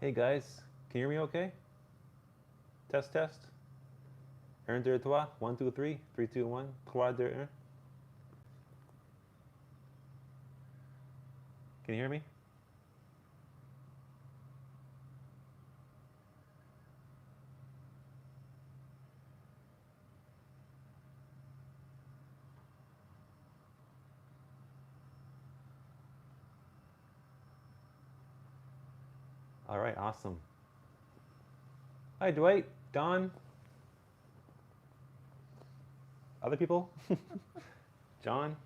Hey guys, can you hear me okay? Test, test. 1, 2, 3. 1, 2, 3. 3, 2, 1. 3, 2, 1. Can you hear me? All right, awesome. Hi, Dwight, Don, other people, John.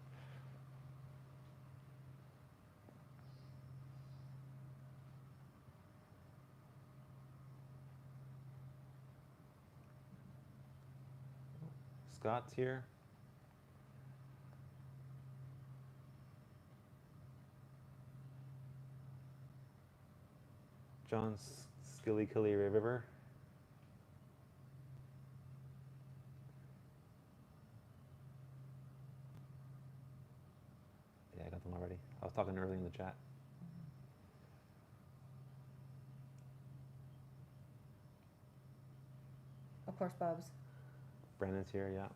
Scott's here. John's Skilly Killy River. Yeah, I got them already. I was talking earlier in the chat. Of course, Bob's. Brandon's here, yeah.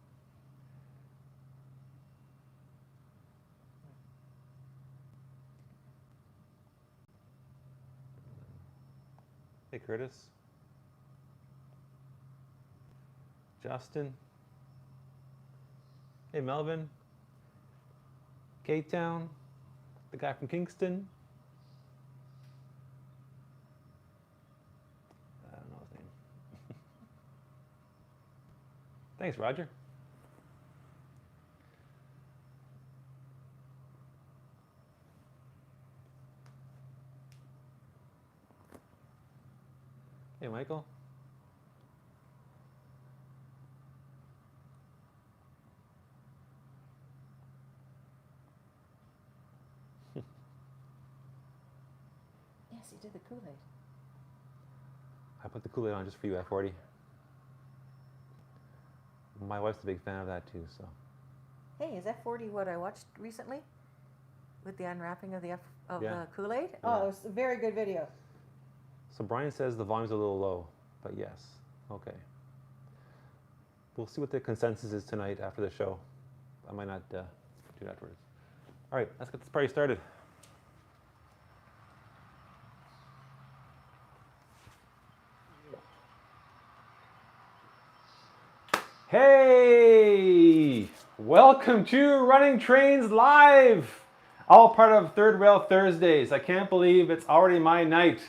Hey, Curtis. Justin. Hey, Melvin. K-Town. The guy from Kingston. I don't know his name. Thanks, Roger. Hey, Michael. Yes, he did the Kool-Aid. I put the Kool-Aid on just for you at 40. My wife's a big fan of that too, so. Hey, is F40 what I watched recently? With the unwrapping of the Yeah. Kool-Aid? Yeah. Oh, it was a very good video. So Brian says the volume's a little low, but yes, okay. We'll see what the consensus is tonight after the show. I might not do it afterwards. All right, let's get this party started. Hey! Welcome to Running Trains Live! All part of Third Rail Thursdays. I can't believe it's already my night.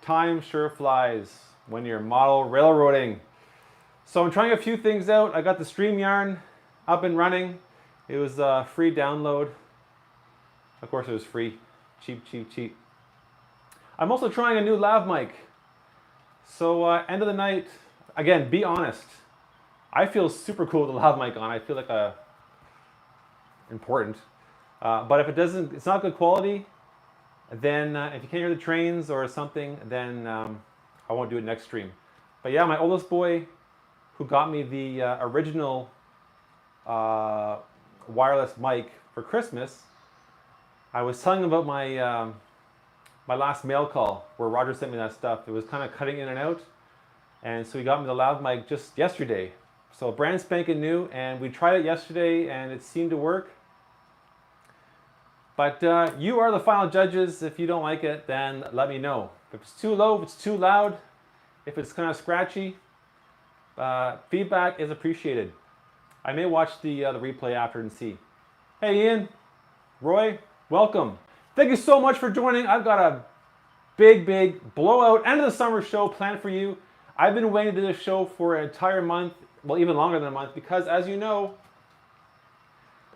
Time sure flies when you're model railroading. So I'm trying a few things out. I got the StreamYard up and running. It was a free download. Of course it was free. Cheap, cheap, cheap. I'm also trying a new lav mic. So end of the night, again, be honest. I feel super cool with the lav mic on. I feel like important. But if it's not good quality, then if you can't hear the trains or something, then I won't do it next stream. But yeah, my oldest boy, who got me the original wireless mic for Christmas, I was telling him about my my last mail call where Roger sent me that stuff. It was kind of cutting in and out, and so he got me the lav mic just yesterday. So brand spanking new, and we tried it yesterday, and it seemed to work. But you are the final judges. If you don't like it, then let me know. If it's too low, if it's too loud, if it's kind of scratchy, feedback is appreciated. I may watch the replay after and see. Hey Ian, Roy, welcome. Thank you so much for joining. I've got a big blowout end of the summer show planned for you. I've been waiting to do this show for an entire month, well, even longer than a month, because as you know,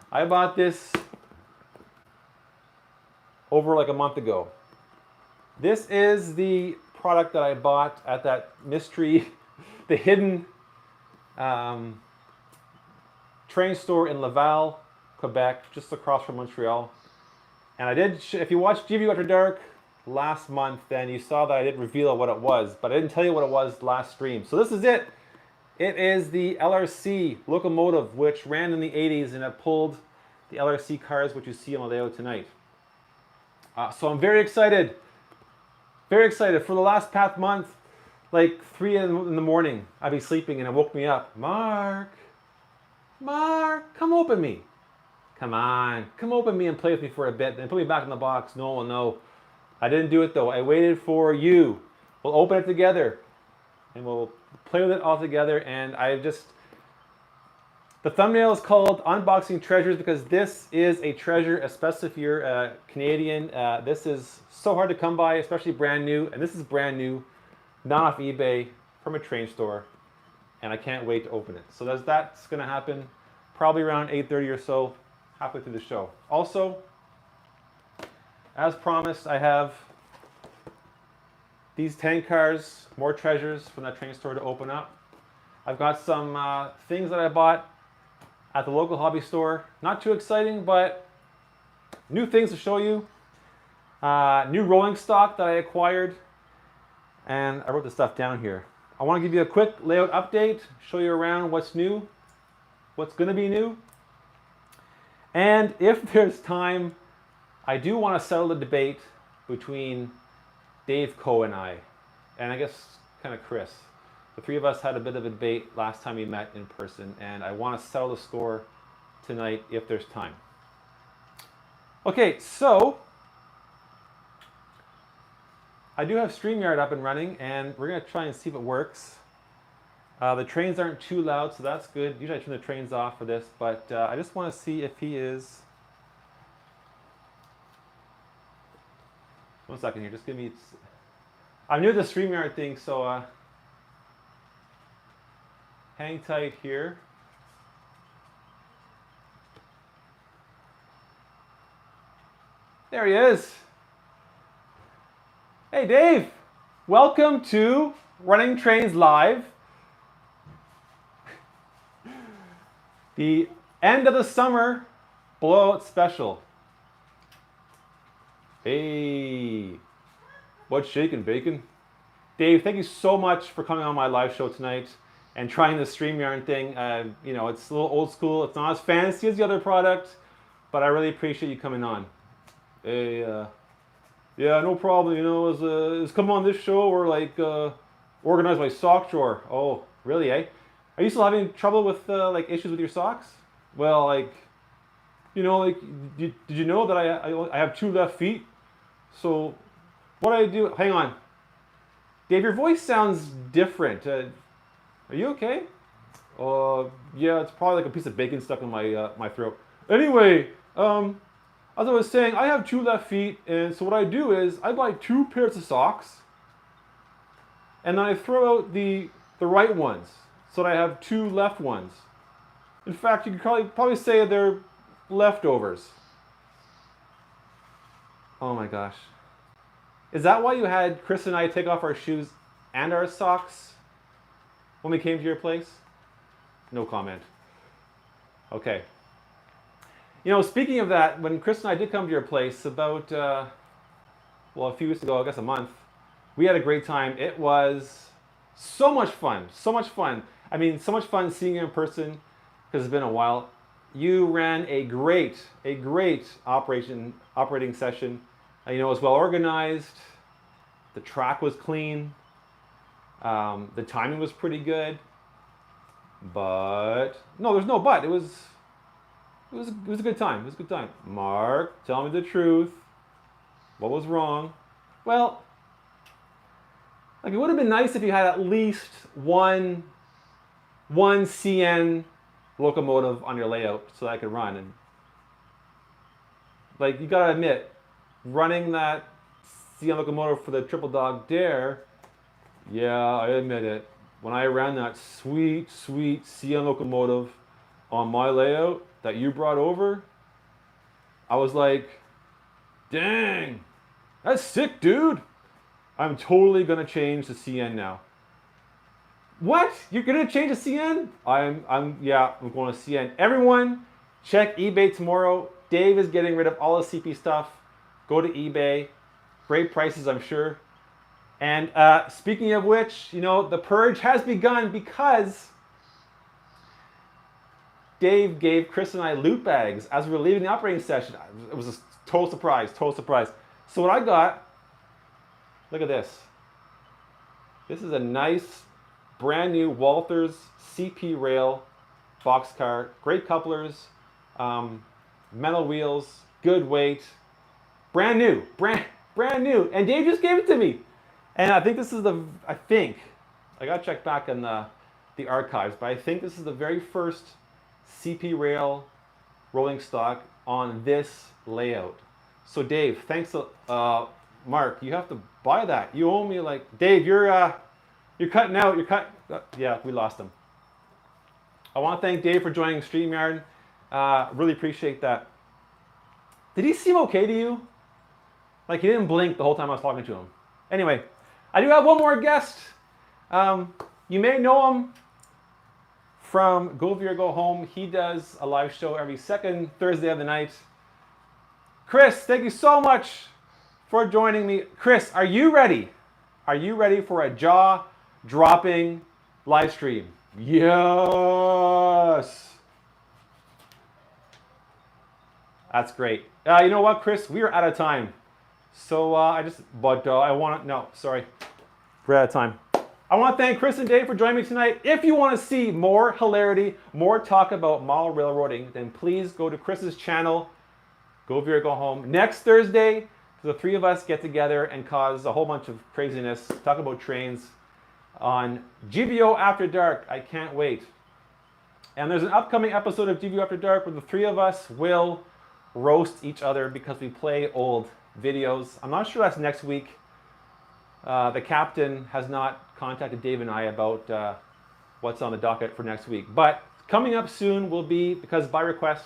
I bought this over like a month ago. This is the product that I bought at that mystery, the hidden train store in Laval, Quebec, just across from Montreal. And I did, if you watched GVU After Dark last month, then you saw that I did reveal what it was, but I didn't tell you what it was last stream. So this is it. It is the LRC locomotive, which ran in the 80s, and it pulled the LRC cars, which you see on the layout tonight. So I'm very excited Very excited. For the last past month, like 3 in the morning, I'd be sleeping and it woke me up. Mark, come open me. Come on, come open me and play with me for a bit, then put me back in the box. No one will know. I didn't do it though. I waited for you. We'll open it together and we'll play with it all together. And the thumbnail is called Unboxing Treasures because this is a treasure, especially if you're Canadian. This is so hard to come by, especially brand new. And this is brand new, not off eBay, from a train store. And I can't wait to open it. So that's gonna happen probably around 8:30 or so, halfway through the show. Also, as promised, I have these 10 cars, more treasures from that train store to open up. I've got some things that I bought at the local hobby store. Not too exciting, but new things to show you. New rolling stock that I acquired. And I wrote the stuff down here. I want to give you a quick layout update, show you around what's new, what's going to be new. And if there's time, I do want to settle the debate between DaveCo and I guess kind of Chris. The three of us had a bit of a debate last time we met in person, and I want to settle the score tonight if there's time. Okay, so I do have StreamYard up and running, and we're going to try and see if it works. The trains aren't too loud, so that's good. Usually I turn the trains off for this, but I just want to see if he is. 1 second here, just give me. I'm new to the StreamYard thing, so hang tight here. There he is. Hey Dave, welcome to Running Trains Live. The end of the summer blowout special. Hey, what's shaking, bacon? Dave, thank you so much for coming on my live show tonight and trying the StreamYard thing. You know, it's a little old school. It's not as fancy as the other product, but I really appreciate you coming on. Hey, yeah, no problem. You know, is come on this show or like organize my sock drawer. Oh, really, eh? Are you still having trouble with like issues with your socks? Well, like, you know, like, did you know that I have 2 left feet? So, what I do? Hang on, Dave, your voice sounds different. Are you okay? Yeah, it's probably like a piece of bacon stuck in my my throat. Anyway, as I was saying, I have 2 left feet, and so what I do is I buy 2 pairs of socks, and then I throw out the right ones, so that I have 2 left ones. In fact, you could probably say they're leftovers. Oh my gosh. Is that why you had Chris and I take off our shoes and our socks when we came to your place? No comment. Okay. You know, speaking of that, when Chris and I did come to your place about, well, a few weeks ago, I guess a month, we had a great time. It was so much fun, so much fun. I mean, so much fun seeing you in person because it's been a while. You ran a great operating session. You know, it was well organized. The track was clean. The timing was pretty good. But no, there's no but. It was a good time. It was a good time. Mark, tell me the truth. What was wrong? Well, like it would have been nice if you had at least one CN locomotive on your layout so that I could run. And like you gotta admit, running that CN locomotive for the Triple Dog Dare, yeah, I admit it. When I ran that sweet CN locomotive on my layout that you brought over, I was like, dang, that's sick, dude. I'm totally gonna change to CN now. What? You're gonna change to CN? I'm going to CN. Everyone, check eBay tomorrow. Dave is getting rid of all the CP stuff. Go to eBay. Great prices, I'm sure. And speaking of which, you know, the purge has begun because Dave gave Chris and I loot bags as we were leaving the operating session. It was a total surprise. So what I got Look at this. This is a nice, brand new Walthers CP rail boxcar. Great couplers, metal wheels, good weight, brand new, brand new. And Dave just gave it to me. And I think this is I gotta check back in the archives, but I think this is the very first CP rail rolling stock on this layout. So Dave, thanks, Mark, you have to buy that. You owe me Dave, you're cutting out, yeah, we lost him. I want to thank Dave for joining StreamYard. Really appreciate that. Did he seem okay to you? Like he didn't blink the whole time I was talking to him. Anyway, I do have one more guest. You may know him from Go Veer Go Home. He does a live show every second Thursday of the night. Chris, thank you so much for joining me. Chris, are you ready? Are you ready for a jaw-dropping live stream? Yes. That's great. You know what, Chris? We are out of time. So I want to, no, sorry. We're out of time. I want to thank Chris and Dave for joining me tonight. If you want to see more hilarity, more talk about model railroading, then please go to Chris's channel, Go Veer Go Home. Next Thursday, the three of us get together and cause a whole bunch of craziness, talk about trains on GVO After Dark. I can't wait. And there's an upcoming episode of GVO After Dark where the three of us will roast each other because we play old videos. I'm not sure that's next week. The captain has not contacted Dave and I about what's on the docket for next week. But coming up soon will be, because by request,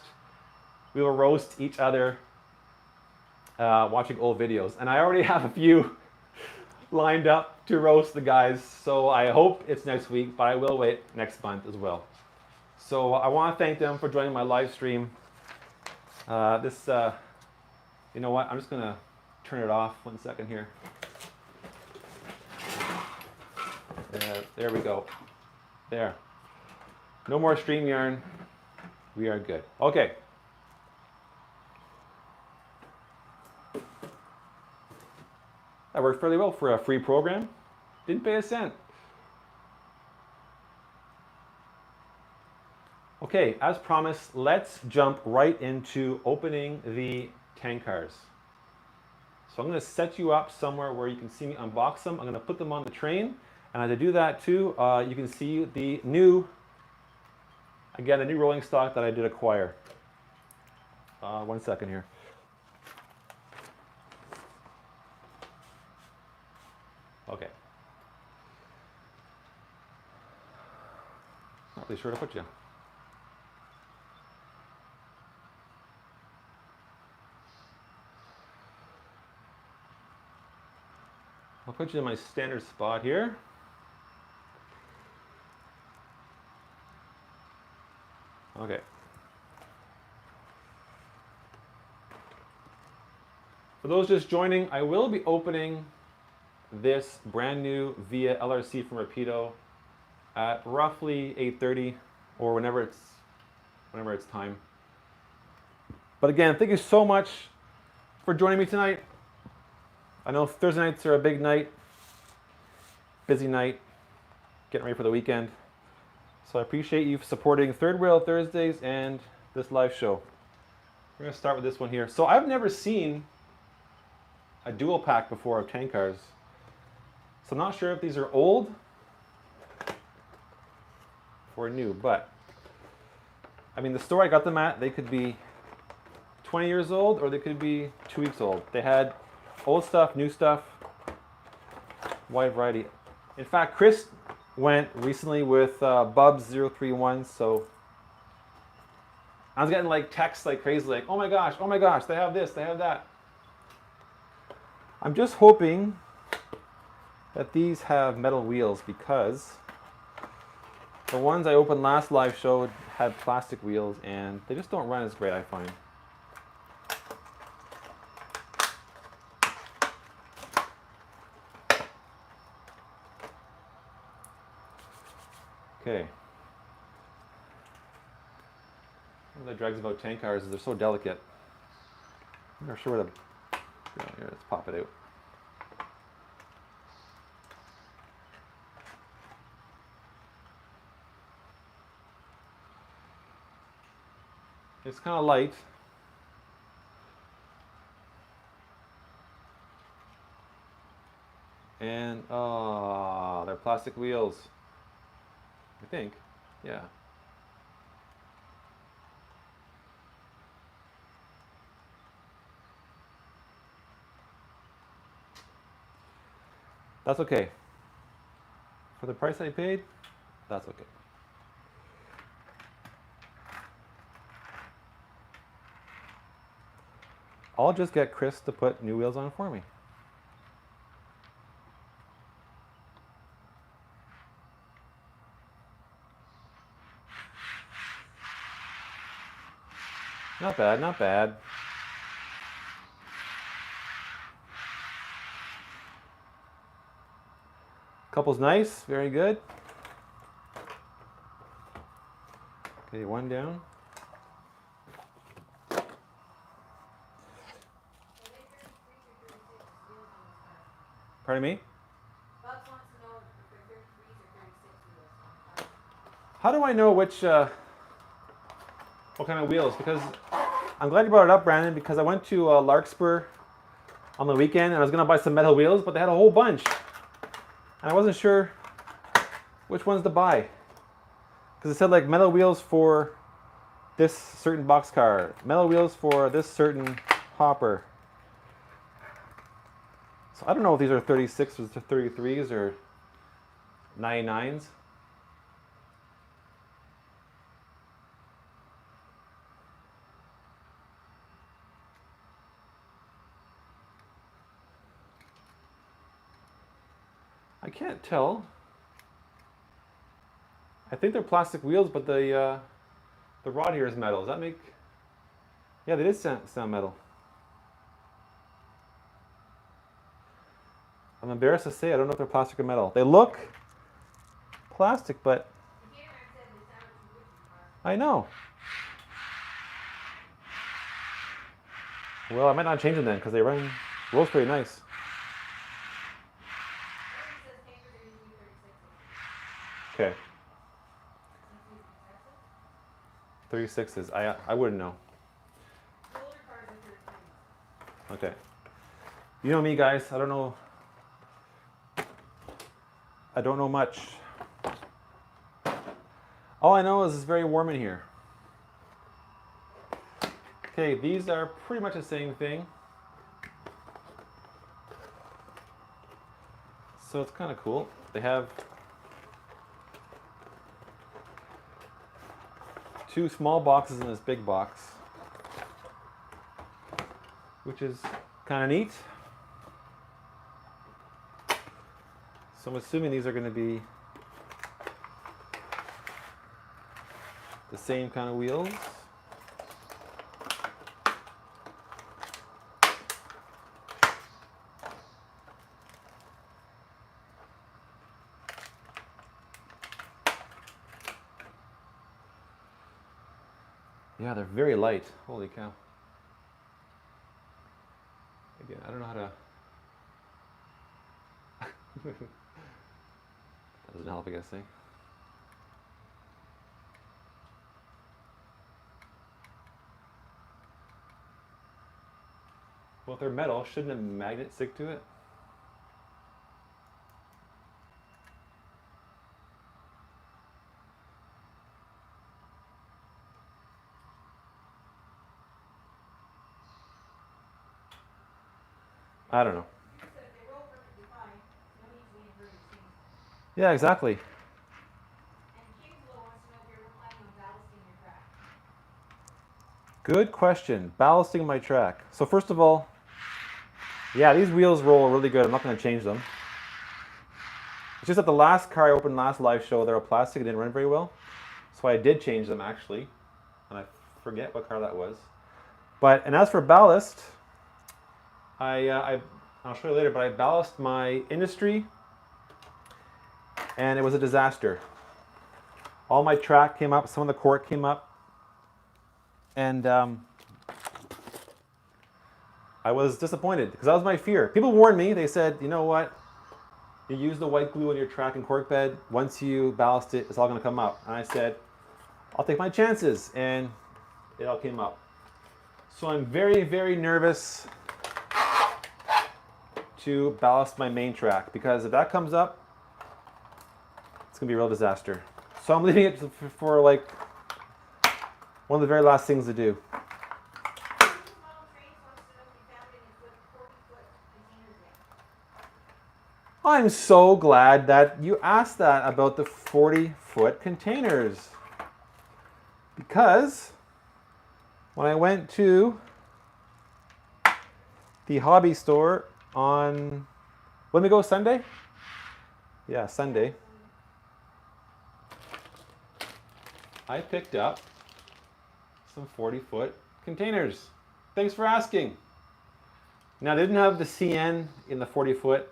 we will roast each other watching old videos. And I already have a few lined up to roast the guys. So I hope it's next week, but I will wait next month as well. So I want to thank them for joining my live stream. You know what? I'm just going to turn it off 1 second here. There we go. There. No more StreamYard. We are good. Okay. That worked fairly well for a free program. Didn't pay a cent. Okay, as promised, let's jump right into opening the tank cars. So I'm going to set you up somewhere where you can see me unbox them. I'm going to put them on the train. And as I do that too, you can see the new rolling stock that I did acquire. 1 second here. Okay. Not really sure where to put you. I'll put you in my standard spot here. Okay. For those just joining, I will be opening this brand new Via LRC from Rapido at roughly 8:30 or whenever it's time. But again, thank you so much for joining me tonight. I know Thursday nights are a big night, busy night, getting ready for the weekend. So I appreciate you supporting Third Rail Thursdays and this live show. We're going to start with this one here. So I've never seen a dual pack before of tank cars. So I'm not sure if these are old or new, but I mean, the store I got them at, they could be 20 years old or they could be 2 weeks old. They had old stuff, new stuff, wide variety. In fact, Chris went recently with Bubs031, so I was getting like texts like crazy, like, oh my gosh, they have this, they have that. I'm just hoping that these have metal wheels because the ones I opened last live show had plastic wheels and they just don't run as great, I find. Okay. One of the drugs about tank cars is they're so delicate. I'm not sure where to. Here, let's pop it out. It's kind of light. And, oh, they're plastic wheels. I think, yeah. That's okay. For the price I paid, that's okay. I'll just get Chris to put new wheels on for me. Not bad, not bad. Couple's nice, very good. Okay, one down. Pardon me? Bugs wants to know if they're 33s or 36 wheels on the car. How do I know which, what kind of wheels? Because I'm glad you brought it up, Brandon, because I went to Larkspur on the weekend and I was going to buy some metal wheels, but they had a whole bunch. And I wasn't sure which ones to buy. Because it said like metal wheels for this certain boxcar, metal wheels for this certain hopper. So I don't know if these are 36s or 33s or 99s. I can't tell. I think they're plastic wheels, but the rod here is metal. Does that make? Yeah, they did sound metal. I'm embarrassed to say I don't know if they're plastic or metal. They look plastic, but I know. Well, I might not change them then because they rolls pretty nice. 'Kay. 36s. I wouldn't know. Okay. You know me, guys. I don't know much. All I know is it's very warm in here. Okay, these are pretty much the same thing. So it's kind of cool. They have two small boxes in this big box, which is kind of neat. So I'm assuming these are going to be the same kind of wheels. Yeah, they're very light. Holy cow. Again, I don't know how to... That doesn't help, I guess, eh? Well, if they're metal, shouldn't a magnet stick to it? I don't know. Yeah, exactly. Good question. Ballasting my track. So first of all, yeah, these wheels roll really good. I'm not going to change them. It's just that the last car I opened last live show, they were plastic and didn't run very well. So I did change them actually. And I forget what car that was. And as for ballast, I'll show you later, but I ballasted my Industry and it was a disaster. All my track came up, some of the cork came up, and I was disappointed because that was my fear. People warned me. They said, you know what? You use the white glue on your track and cork bed. Once you ballast it, it's all going to come up. And I said, I'll take my chances. And it all came up. So I'm very, very nervous to ballast my main track, because if that comes up, it's gonna be a real disaster. So I'm leaving it for like one of the very last things to do. I'm so glad that you asked that about the 40-foot containers, because when I went to the hobby store on, when we go, Sunday? Yeah, Sunday. I picked up some 40-foot containers. Thanks for asking. Now, they didn't have the CN in the 40-foot,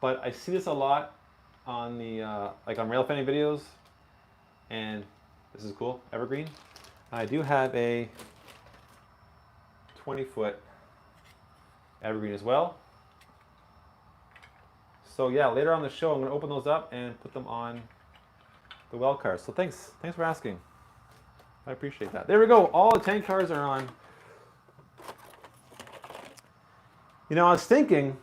but I see this a lot on the, like on rail fanning videos, and this is cool, evergreen. I do have a 20-foot evergreen as well. So yeah, later on the show, I'm gonna open those up and put them on the well cars. So thanks for asking. I appreciate that. There we go, all the tank cars are on. You know, I was thinking,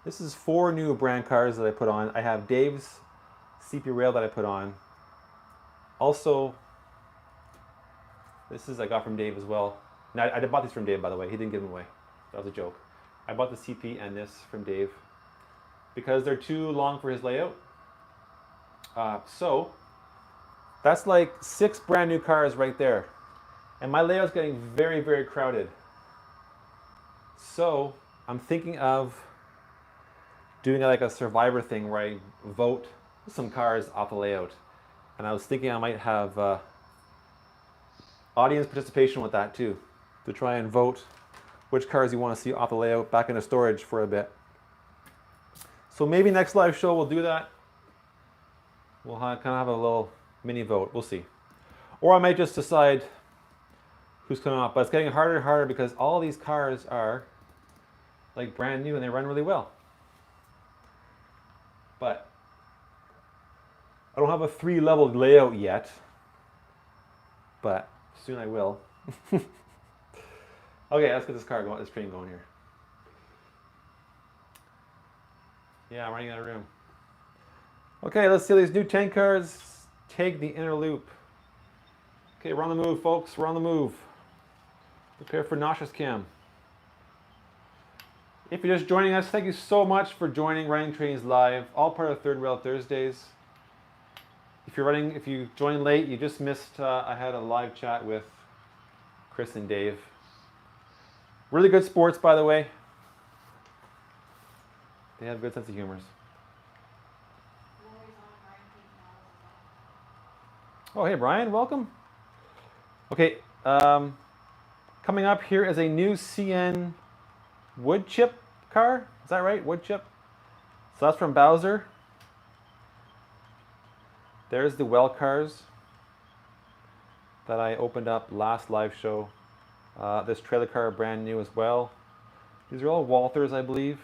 this is 4 new brand cars that I put on. I have Dave's CP rail that I put on. Also, this is I got from Dave as well. Now, I bought these from Dave, by the way. He didn't give them away. That was a joke. I bought the CP and this from Dave because they're too long for his layout. So that's like 6 brand new cars right there. And my layout's getting very, very crowded. So I'm thinking of doing like a survivor thing where I vote some cars off the layout. And I was thinking I might have audience participation with that too, to try and vote which cars you want to see off the layout back into storage for a bit. So maybe next live show we'll do that. We'll kind of have a little mini vote, we'll see. Or I might just decide who's coming up, but it's getting harder and harder because all these cars are like brand new and they run really well. But I don't have a 3-level layout yet, but soon I will. Okay, let's get this car going, this train going here. Yeah, I'm running out of room. Okay, let's see these new tank cars take the inner loop. Okay, we're on the move, folks. We're on the move. Prepare for nauseous cam. If you're just joining us, thank you so much for joining Running Trains Live, all part of Third Rail Thursdays. If you joined late, you just missed, I had a live chat with Chris and Dave. Really good sports, by the way. They have a good sense of humor. Oh, hey, Brian, welcome. Okay, coming up here is a new CN wood chip car. Is that right? Wood chip. So that's from Bowser. There's the well cars that I opened up last live show. This trailer car brand new as well. These are all Walthers, I believe.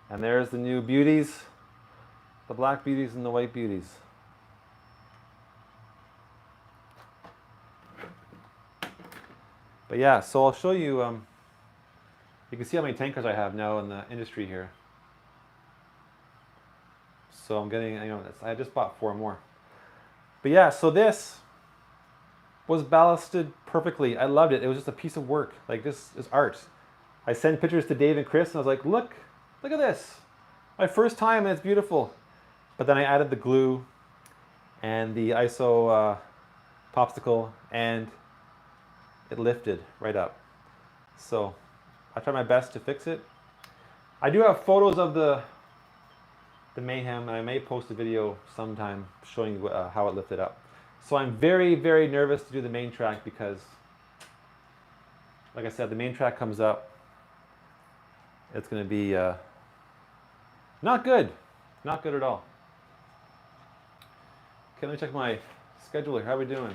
And there's the new beauties, the black beauties and the white beauties. But yeah, so I'll show you, you can see how many tank cars I have now in the industry here. So I'm getting, I just bought 4 more. But yeah, so this was ballasted perfectly. I loved it. It was just a piece of work. Like, this is art. I sent pictures to Dave and Chris and I was like, look at this. My first time and it's beautiful. But then I added the glue and the ISO popsicle and it lifted right up. So I tried my best to fix it. I do have photos of the mayhem, and I may post a video sometime showing you how it lifted up. So I'm very, very nervous to do the main track because, like I said, the main track comes up. It's going to be not good. Not good at all. Okay, let me check my schedule here. How are we doing?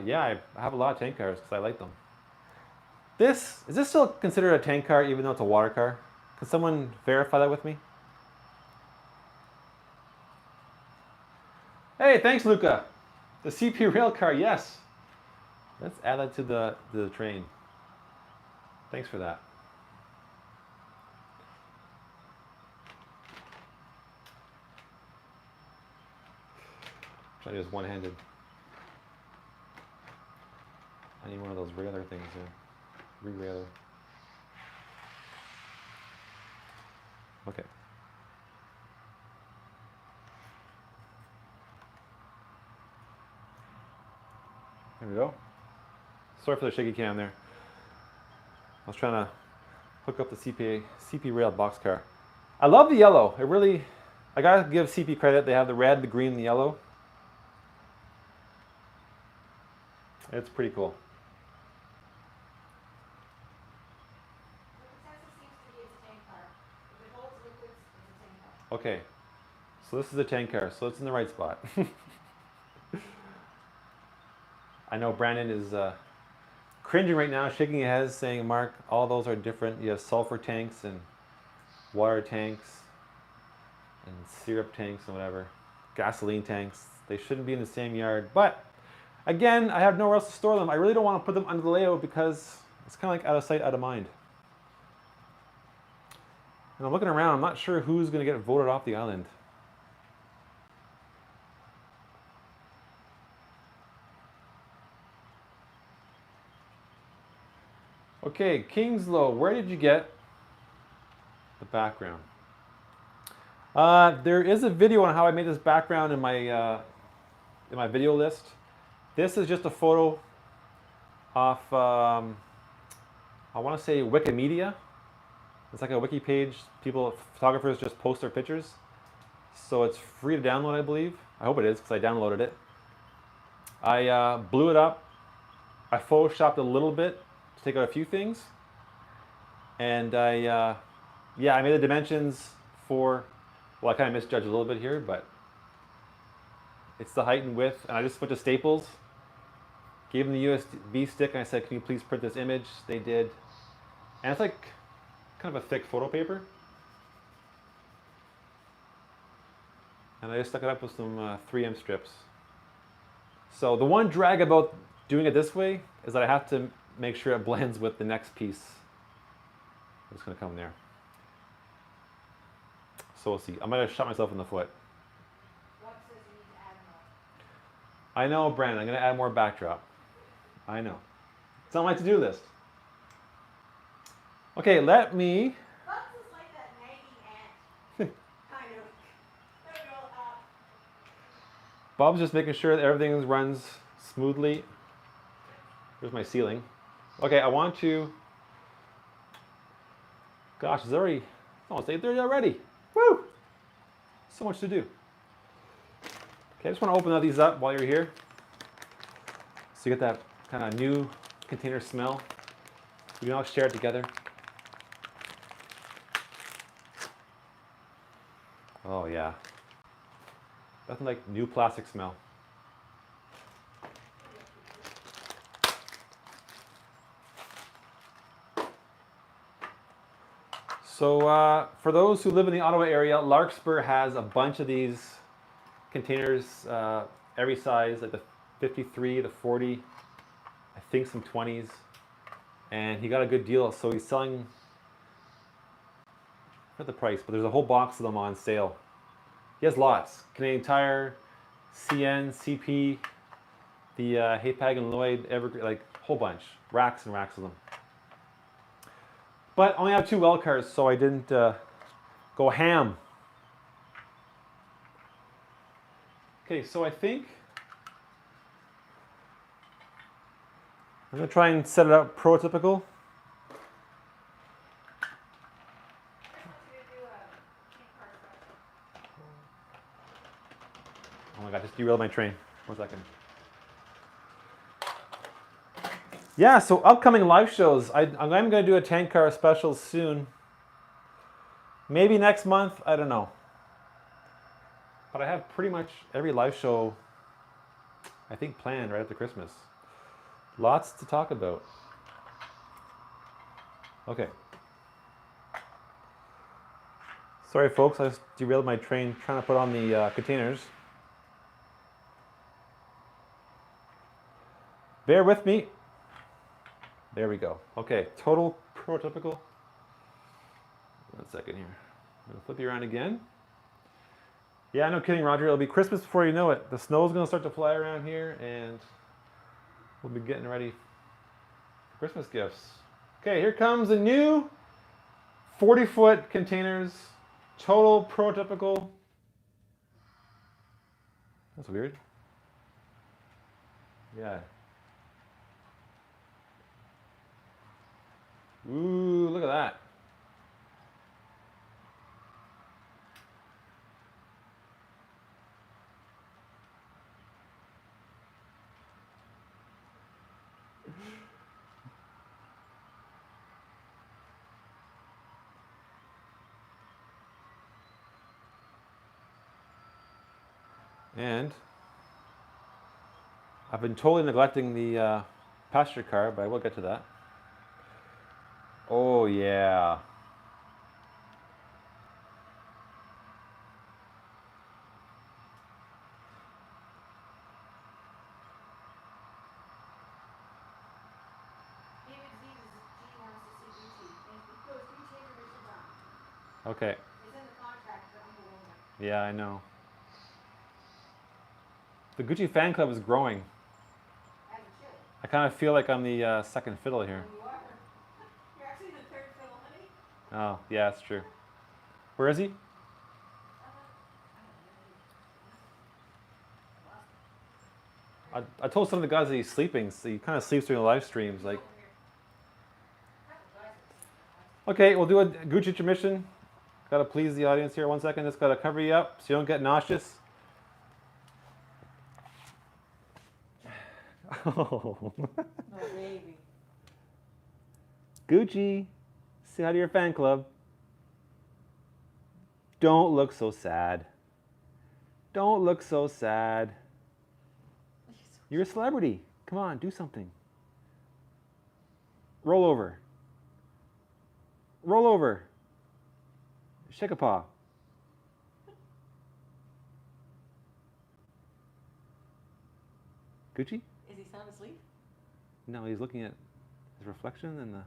Yeah, I have a lot of tank cars because I like them. Is this still considered a tank car even though it's a water car? Can someone verify that with me? Hey, thanks, Luca. The CP rail car, yes. Let's add that to the train. Thanks for that. Try to do this one-handed. I need one of those railer things here. Re-railer. Okay. There we go. Sorry for the shaky cam there. I was trying to hook up the CP rail boxcar. I love the yellow. It really, I gotta give CP credit. They have the red, the green, and the yellow. It's pretty cool. Okay, so this is a tank car, so it's in the right spot. I know Brandon is cringing right now, shaking his head, saying, Mark, all those are different. You have sulfur tanks and water tanks and syrup tanks and whatever, gasoline tanks. They shouldn't be in the same yard, but again, I have nowhere else to store them. I really don't want to put them under the layout because it's kind of like out of sight, out of mind. And I'm looking around, I'm not sure who's going to get voted off the island. Okay, Kingslow, where did you get the background? There is a video on how I made this background in my video list. This is just a photo off, I want to say Wikimedia. It's like a wiki page. Photographers just post their pictures. So it's free to download, I believe. I hope it is, because I downloaded it. I blew it up. I photoshopped a little bit to take out a few things. And I made the dimensions for, well, I kind of misjudged a little bit here, but it's the height and width. And I just went to Staples, gave them the USB stick, and I said, can you please print this image? They did. And it's like kind of a thick photo paper. And I just stuck it up with some 3M strips. So the one drag about doing it this way is that I have to make sure it blends with the next piece. It's going to come there. So we'll see. I'm going to shot myself in the foot. Rob says you need to add more. I know, Brandon. I'm going to add more backdrop. I know. It's on my to-do list. Okay, let me... Bugs is like that nagging ant. Kind of. They'll go up. Bob's just making sure that everything runs smoothly. Here's my ceiling. Okay, I want to... Gosh, it's already... It's almost 8:30 already. Woo! So much to do. Okay, I just want to open these up while you're here. So you get that kind of new container smell. We can all share it together. Oh yeah. Nothing like new plastic smell. So for those who live in the Ottawa area, Larkspur has a bunch of these containers, every size, like the 53, the 40, I think some 20s. And he got a good deal, so he's selling, not the price, but there's a whole box of them on sale. He has lots. Canadian Tire, CN, CP, the Hapag and Lloyd, Evergreen, like a whole bunch. Racks and racks of them. But I only have 2 well cars, so I didn't go ham. Okay, so I think I'm going to try and set it up prototypical. Oh my god, just derailed my train. 1 second. Yeah, so upcoming live shows. I'm going to do a tank car special soon. Maybe next month, I don't know. But I have pretty much every live show, I think, planned right after Christmas. Lots to talk about. Okay. Sorry folks, I just derailed my train trying to put on the containers. Bear with me. There we go. Okay, total prototypical. 1 second here. I'm gonna flip you around again. Yeah, no kidding, Roger. It'll be Christmas before you know it. The snow's gonna start to fly around here, and we'll be getting ready for Christmas gifts. Okay, here comes the new 40-foot containers. Total prototypical. That's weird. Yeah. Ooh, look at that. And I've been totally neglecting the passenger car, but I will get to that. Oh, yeah. Okay. It's in the contract for Uncle William. Yeah, I know. The Gucci fan club is growing. As it should. I kind of feel like I'm the second fiddle here. You are. You're actually the third fiddle, honey. Oh, yeah, that's true. Where is he? I told some of the guys that he's sleeping, so he kind of sleeps during the live streams. Like, okay, we'll do a Gucci intermission. Gotta please the audience here. 1 second, just gotta cover you up so you don't get nauseous. Oh. Oh, baby. Gucci, say hi to your fan club. Don't look so sad. Don't look so sad. You're a celebrity. Come on, do something. Roll over. Roll over. Shake a paw. Gucci? Is he sound asleep? No, he's looking at his reflection and the...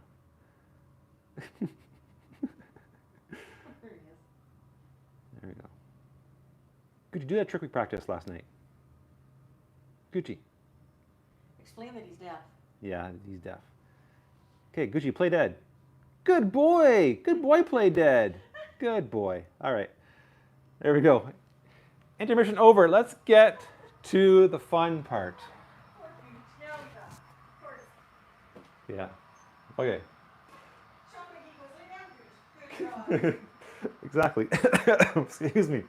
There he is. There we go. Gucci, do that trick we practiced last night. Gucci. Explain that he's deaf. Yeah, he's deaf. Okay, Gucci, play dead. Good boy. Good boy, play dead. Good boy. All right. There we go. Intermission over. Let's get to the fun part. Yeah. Okay. Exactly. Excuse me.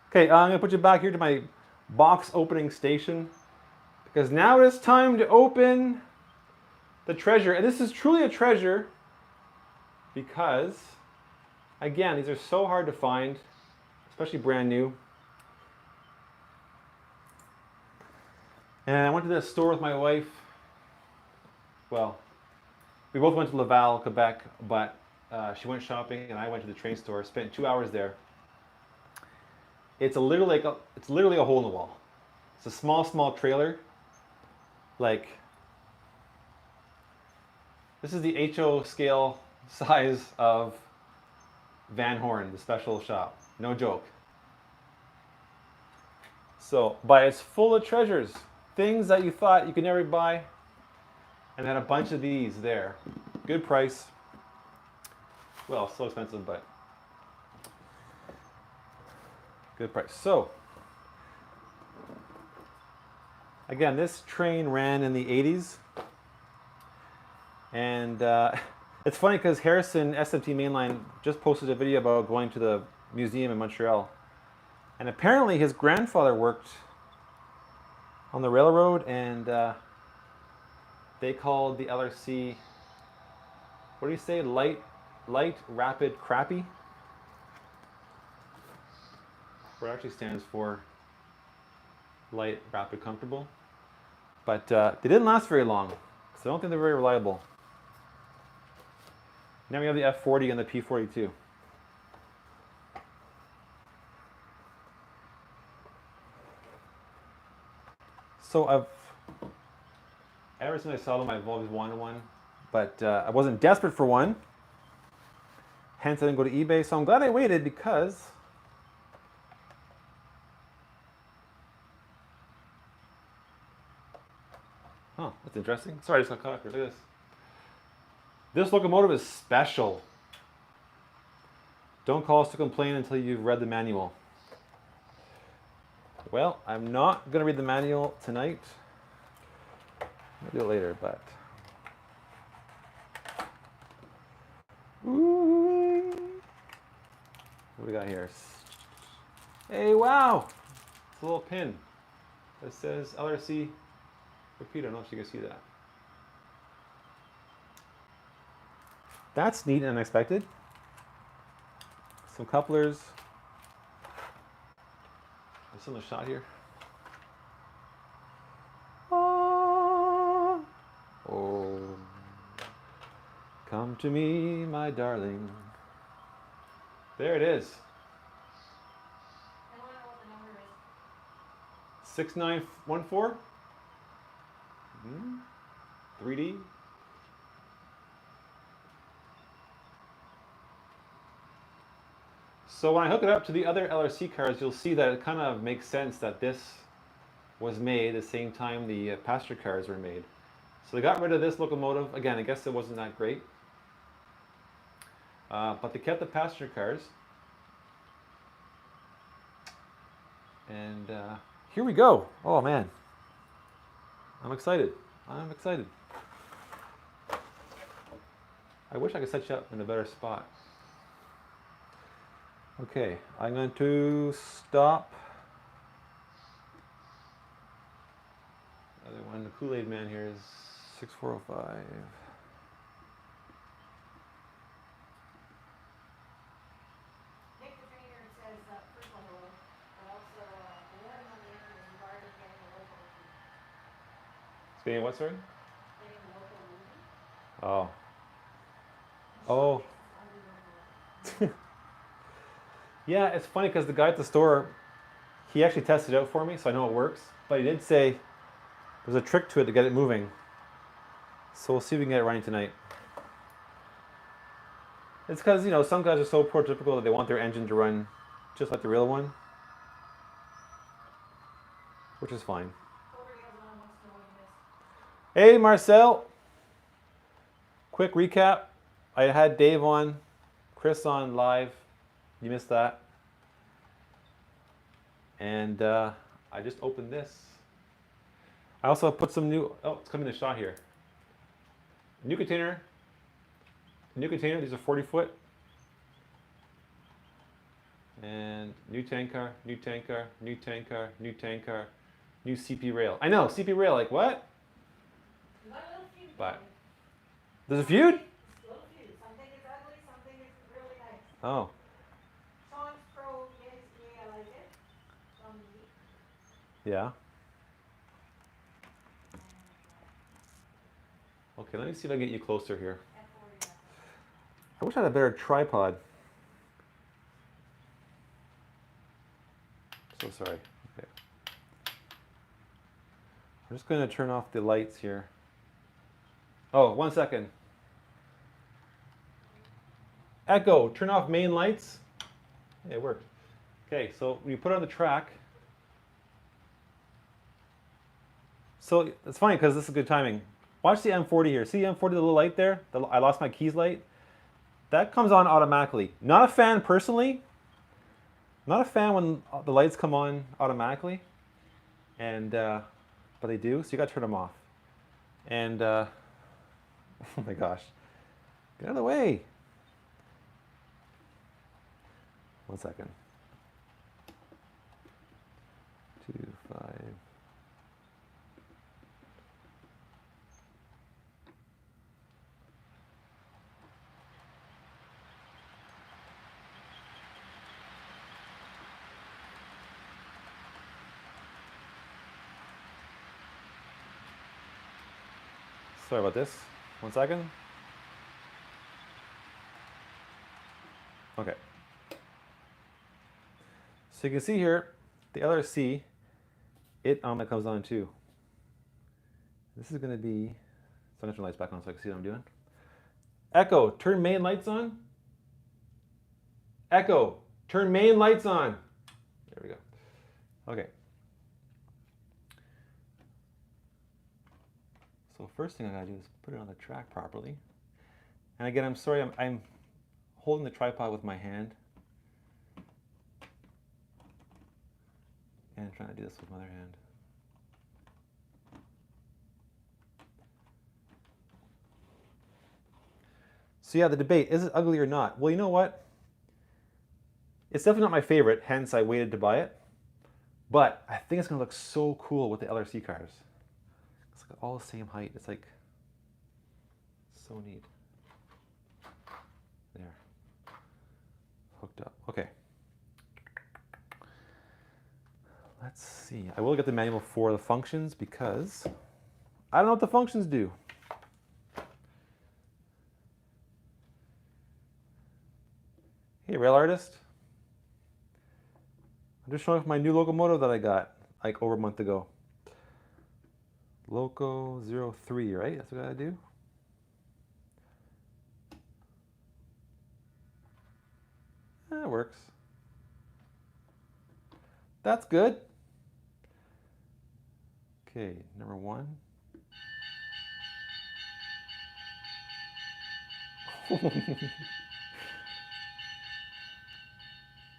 Okay, I'm going to put you back here to my box opening station because now it is time to open the treasure. And this is truly a treasure because, again, these are so hard to find, especially brand new. And I went to this store with my wife. Well, we both went to Laval, Quebec, but she went shopping and I went to the train store, spent 2 hours there. It's literally a hole in the wall. It's a small trailer. Like, this is the HO scale size of Van Horn, the special shop. No joke. So, but it's full of treasures. Things that you thought you could never buy. And then a bunch of these there. Good price. Well, so expensive, but good price. So, again, this train ran in the 80s. And it's funny because Harrison, SMT Mainline, just posted a video about going to the museum in Montreal. And apparently his grandfather worked on the railroad, and they called the LRC, what do you say, light, rapid, crappy? What it actually stands for, light, rapid, comfortable. But they didn't last very long, so I don't think they're very reliable. Now we have the F40 and the P42. So Ever since I saw them, I've always wanted one, but I wasn't desperate for one. Hence, I didn't go to eBay. So I'm glad I waited because that's interesting. Sorry, I just got caught up here. Look at this. This locomotive is special. Don't call us to complain until you've read the manual. Well, I'm not going to read the manual tonight. I'll do it later, but... Ooh. What do we got here? Hey, wow! It's a little pin that says LRC repeat. I don't know if you can see that. That's neat and unexpected. Some couplers. There's some in the shot here. Oh, come to me, my darling. There it is. I want to know what the number is. 6914. 3D. So when I hook it up to the other LRC cars, you'll see that it kind of makes sense that this was made the same time the passenger cars were made. So they got rid of this locomotive. Again, I guess it wasn't that great. But they kept the passenger cars. And here we go. Oh man. I'm excited. I'm excited. I wish I could set you up in a better spot. Okay, I'm going to stop. The other one, the Kool-Aid Man here is 6405. Nick the trainer says, first of all, hello, but also the warning on the engine is regarding getting the local movie. Speaking what, sorry? Getting the local movie. Oh. Oh. Yeah, it's funny because the guy at the store, he actually tested it out for me, so I know it works. But he did say there's a trick to it to get it moving. So we'll see if we can get it running tonight. It's because, you know, some guys are so prototypical that they want their engine to run just like the real one, which is fine. Hey, Marcel. Quick recap. I had Dave on, Chris on live. You missed that. And I just opened this. I also put some new, oh, it's coming in the shot here. New container. New container, these are 40 foot. And new tank car, new tank car, new tank car, new tank car, new CP rail. I know, CP rail, like what? But there's a feud? Little feud. Some think it's ugly, some think it's really nice. Oh. Sean's pro, yes, yeah, I like it. Some Yeah. Okay, let me see if I can get you closer here. I wish I had a better tripod. So sorry. Okay. I'm just going to turn off the lights here. Oh, 1 second. Echo, turn off main lights. Yeah, it worked. Okay, so when you put it on the track. So it's funny because this is good timing. Watch the M40 here. See the M40, the little light there? I lost my keys light. That comes on automatically. Not a fan personally. Not a fan when the lights come on automatically. And, but they do, so you gotta turn them off. And, oh my gosh. Get out of the way. 1 second. 2, 5. Sorry about this. 1 second. Okay. So you can see here, the LRC, it comes on too. This is going to be, so I'm going to turn the lights back on so I can see what I'm doing. Echo, turn main lights on. Echo, turn main lights on. There we go. Okay. So first thing I gotta do is put it on the track properly. And again, I'm sorry, I'm holding the tripod with my hand. And trying to do this with my other hand. So yeah, the debate, is it ugly or not? Well, you know what? It's definitely not my favorite, hence I waited to buy it. But I think it's gonna look so cool with the LRC cars. It's like all the same height. It's like so neat. There. Hooked up. Okay. Let's see. I will get the manual for the functions because I don't know what the functions do. Hey, Rail Artist. I'm just showing off my new locomotive that I got like over a month ago. Loco 03, right? That's what I gotta do. That works. That's good. Okay, number 1.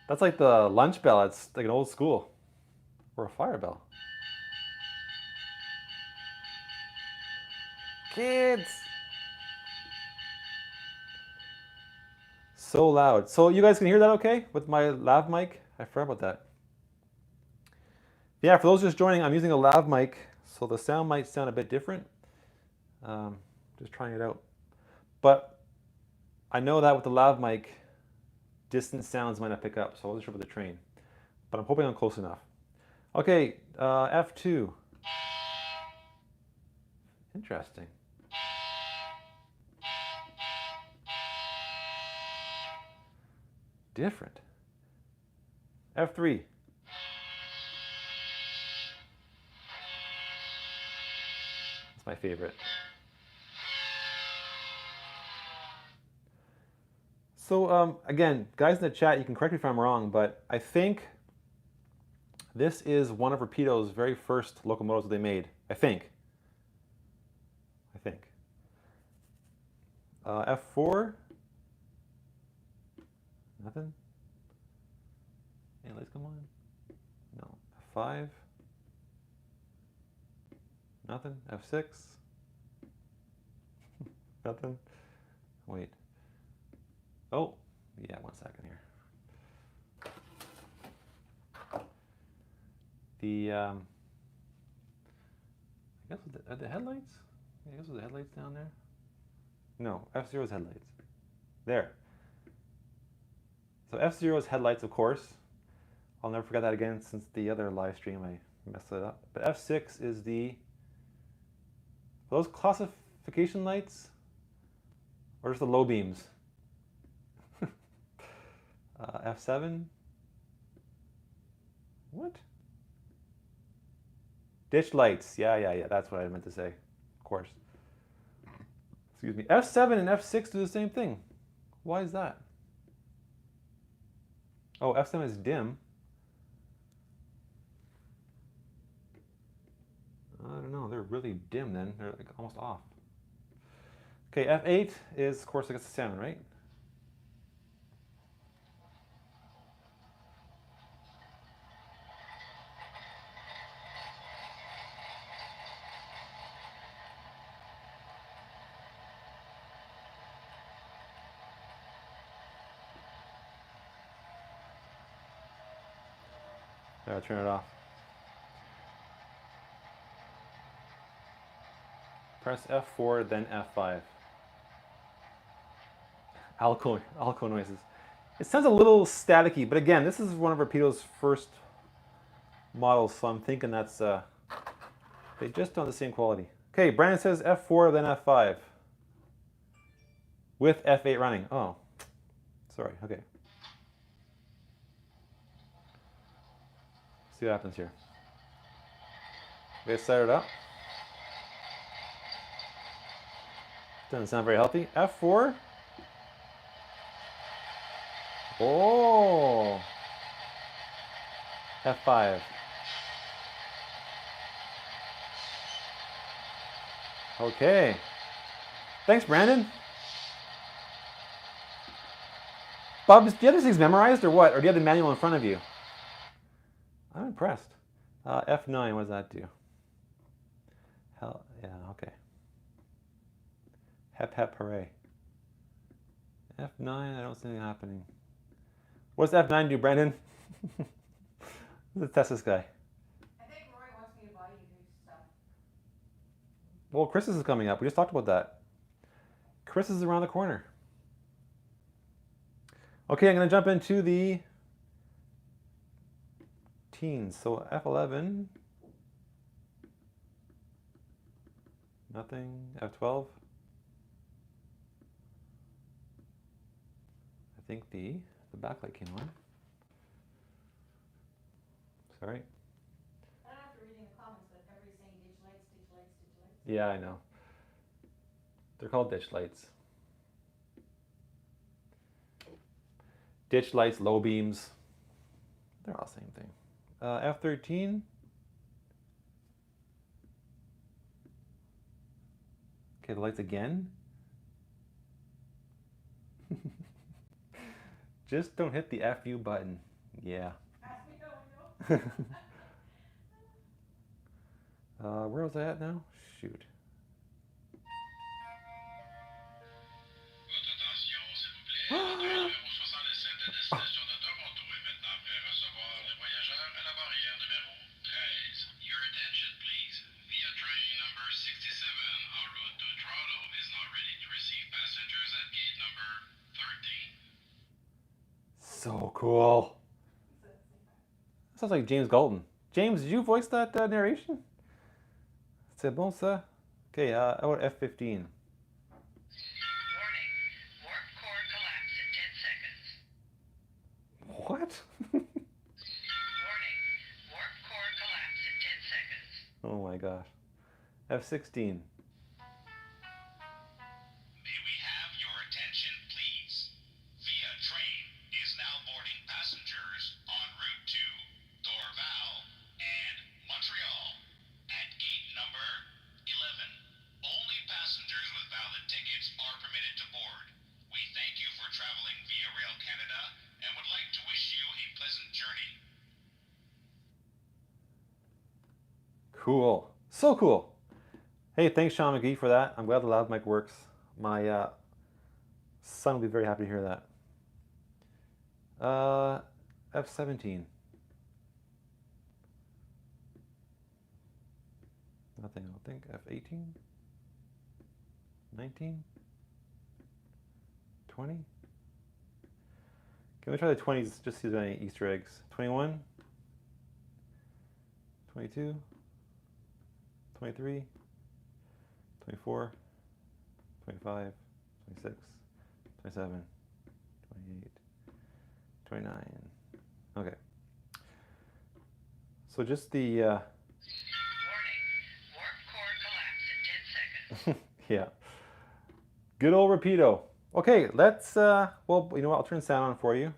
That's like the lunch bell. It's like an old school. Or a fire bell. Kids! So loud. So you guys can hear that okay with my lav mic? I forgot about that. Yeah, for those just joining, I'm using a lav mic, so the sound might sound a bit different. Just trying it out. But I know that with the lav mic, distant sounds might not pick up, so I'll just with the train. But I'm hoping I'm close enough. Okay, F2. Interesting. Different. F3. That's my favorite. So again, guys in the chat, you can correct me if I'm wrong, but I think this is one of Rapido's very first locomotives that they made. I think. F4. Nothing. Any lights come on? No. F5. Nothing. F6. Nothing. Wait. Oh, yeah, 1 second here. I guess are the headlights? I guess with the headlights down there? No, F0's headlights. There. So F0's headlights, of course. I'll never forget that again since the other live stream I messed it up. But F6 is those classification lights? Or just the low beams? F7? What? Ditch lights. Yeah. That's what I meant to say. Of course. Excuse me. F7 and F6 do the same thing. Why is that? Oh, F7 is dim. I don't know. They're really dim then. They're like almost off. Okay, F8 is, of course, I guess the sound, right? There, I'll turn it off. Press F4, then F5. Alco noises. It sounds a little staticky, but again, this is one of Rapido's first models, so I'm thinking that's they just don't have the same quality. Okay, Brandon says F4, then F5. With F8 running. Oh, sorry, okay. See what happens here. Okay, set it up. Doesn't sound very healthy. F4. Oh. F5. Okay. Thanks, Brandon. Bob, do you have these things memorized or what? Or do you have the manual in front of you? I'm impressed. F9, what does that do? Hell, yeah, okay. Hep, hep, hooray. F9, I don't see anything happening. What does F9 do, Brandon? Let's test this guy. I think Roy wants me to buy you new stuff. Well, Christmas is coming up. We just talked about that. Christmas is around the corner. Okay, I'm going to jump into the teens. So F11. Nothing. F12. I think the backlight came on. Sorry. I don't have to reading the comments, but everybody's saying ditch lights, ditch lights, ditch lights. Yeah, I know. They're called ditch lights. Ditch lights, low beams. They're all the same thing. F13. Okay, the lights again. Just don't hit the FU button. Yeah. Ask me how I know. Where was I at now? Shoot. So cool. Sounds like James Galton. James, did you voice that narration? C'est bon ça? Okay, how about F15? Warning, warp core collapse in 10 seconds. What? Warning, warp core collapse in 10 seconds. Oh my gosh. F16. May we have your attention, please? Via train is now boarding passengers en route to Dorval and Montreal at gate number 11. Only passengers with valid tickets are permitted to board. We thank you for traveling via Rail Canada and would like to wish you a pleasant journey. Cool. So cool. Hey, thanks, Sean McGee, for that. I'm glad the loud mic works. My son will be very happy to hear that. F17. Nothing, I don't think. F18. 19. 20. Can we try the 20s just see if there's any Easter eggs? 21. 22. 23. 24, 25, 26, 27, 28, 29. Okay. So just the... Warning, warp core collapse in 10 seconds. yeah. Good old Rapido. Okay, let's... well, you know what? I'll turn sound on for you.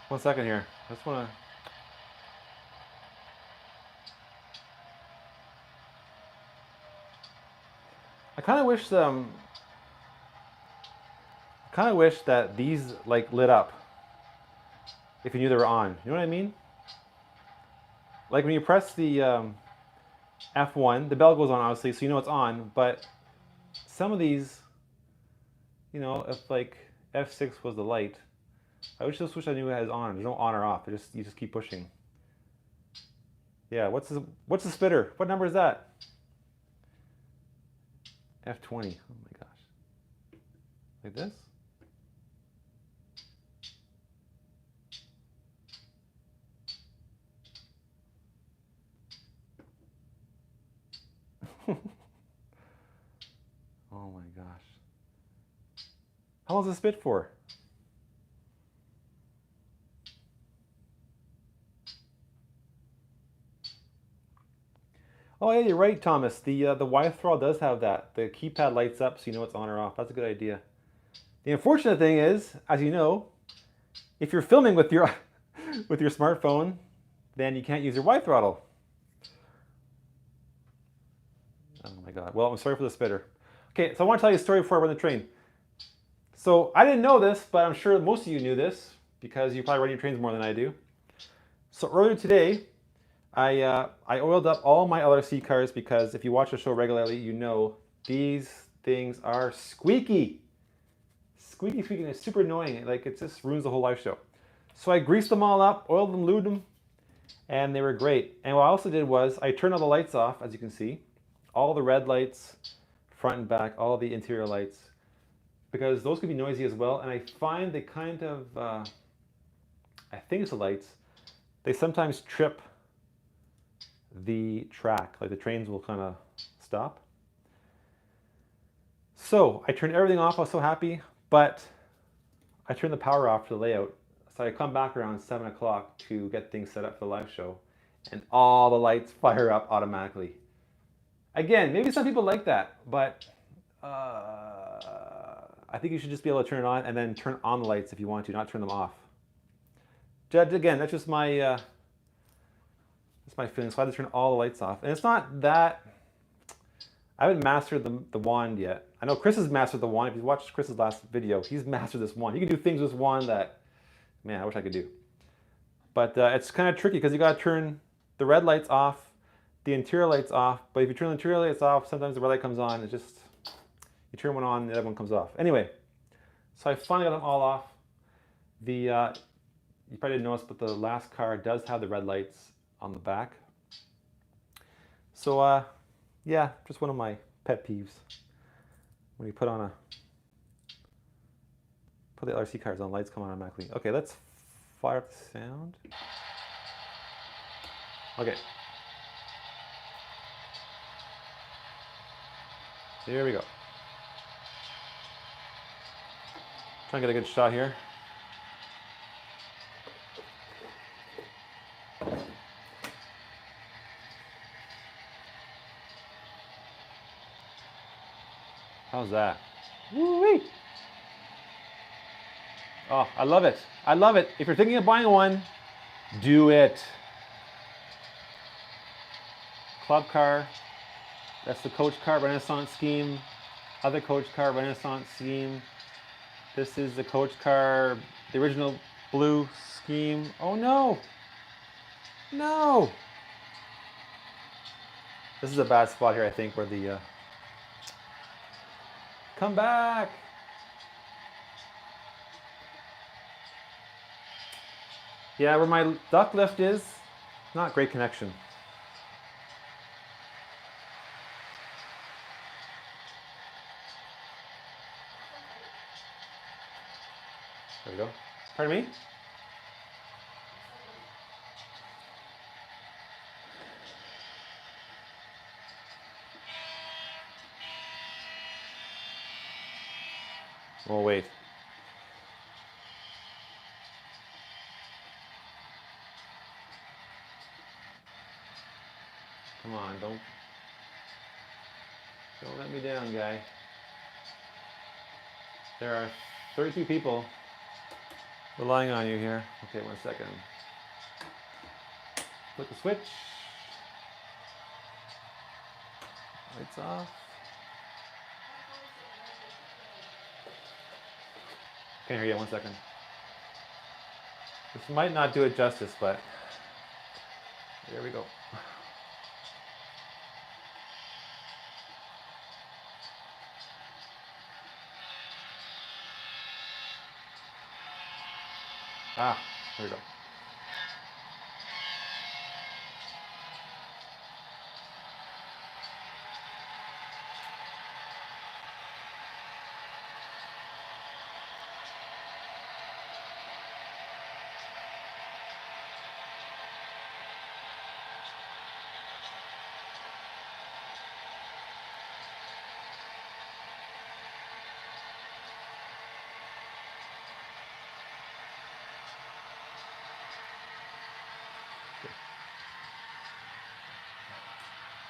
One second here. I just want to... I kind of wish that these like lit up if you knew they were on. You know what I mean? Like when you press the F1, the bell goes on obviously, so you know it's on. But some of these, you know, if like F6 was the light, I just wish I knew it was on. There's no on or off. You just keep pushing. Yeah, what's the spitter? What number is that? F20. Oh my gosh. Like this? Oh my gosh. How long is this bit for? Oh yeah, you're right, Thomas. The Y throttle does have that. The keypad lights up so you know it's on or off. That's a good idea. The unfortunate thing is, as you know, if you're filming with your with your smartphone, then you can't use your Y throttle. Oh my god. Well, I'm sorry for the spitter. Okay, so I want to tell you a story before I run the train. So I didn't know this, but I'm sure most of you knew this because you probably run your trains more than I do. So earlier today, I oiled up all my LRC cars because if you watch the show regularly, you know these things are squeaky. Squeaky, squeaky, and it's super annoying. Like, it just ruins the whole live show. So I greased them all up, oiled them, lubed them, and they were great. And what I also did was I turned all the lights off, as you can see. All the red lights, front and back, all the interior lights, because those could be noisy as well. And I find they kind of, I think it's the lights, they sometimes trip the track, like the trains will kind of stop. So I turned everything off, I was so happy, but I turned the power off to the layout. So I come back around 7 o'clock to get things set up for the live show, and all the lights fire up automatically. Again, maybe some people like that, but I think you should just be able to turn it on and then turn on the lights if you want to, not turn them off. Again, that's just my feeling. So I had to turn all the lights off. And it's not that, I haven't mastered the wand yet. I know Chris has mastered the wand. If you watched Chris's last video, he's mastered this wand. You can do things with this wand that, man, I wish I could do. But it's kind of tricky because you got to turn the red lights off, the interior lights off. But if you turn the interior lights off, sometimes the red light comes on. It's just, you turn one on and the other one comes off. Anyway, so I finally got them all off. You probably didn't notice, but the last car does have the red lights on the back. So yeah, just one of my pet peeves. When you put the LRC cars on, lights come on automatically. Okay, let's fire up the sound. Okay. Here we go. Try and get a good shot here. How's that? Woo-wee! Oh, I love it. I love it. If you're thinking of buying one, do it. Club car. That's the coach car Renaissance scheme. Other coach car Renaissance scheme. This is the coach car, the original blue scheme. Oh no! No! This is a bad spot here, I think, where the... Come back! Yeah, where my duck lift is, not great connection. There we go. Pardon me? Oh, wait. Come on, don't let me down, guy. There are 32 people relying on you here. Okay, 1 second. Flip the switch. Lights off. Can't hear you. 1 second. This might not do it justice, but there we go. Ah, there we go.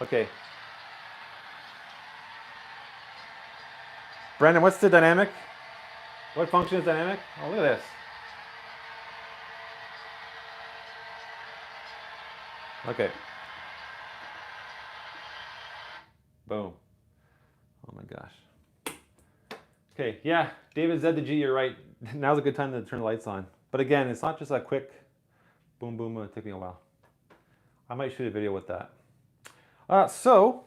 Okay. Brandon, what's the dynamic? What function is dynamic? Oh, look at this. Okay. Boom. Oh my gosh. Okay, yeah, David Z to G, you're right. Now's a good time to turn the lights on. But again, it's not just a quick boom, boom, it'll take me a while. I might shoot a video with that. So,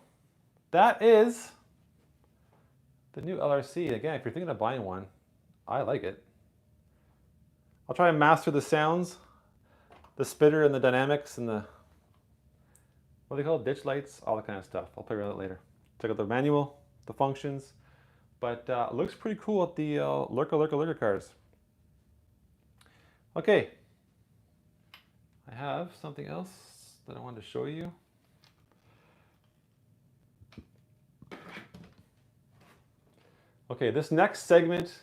that is the new LRC. Again, if you're thinking of buying one, I like it. I'll try and master the sounds, the spitter and the dynamics and the, what do they call it, ditch lights, all that kind of stuff. I'll play with it later. Check out the manual, the functions, but it looks pretty cool at the lurker cars. Okay, I have something else that I wanted to show you. Okay, this next segment,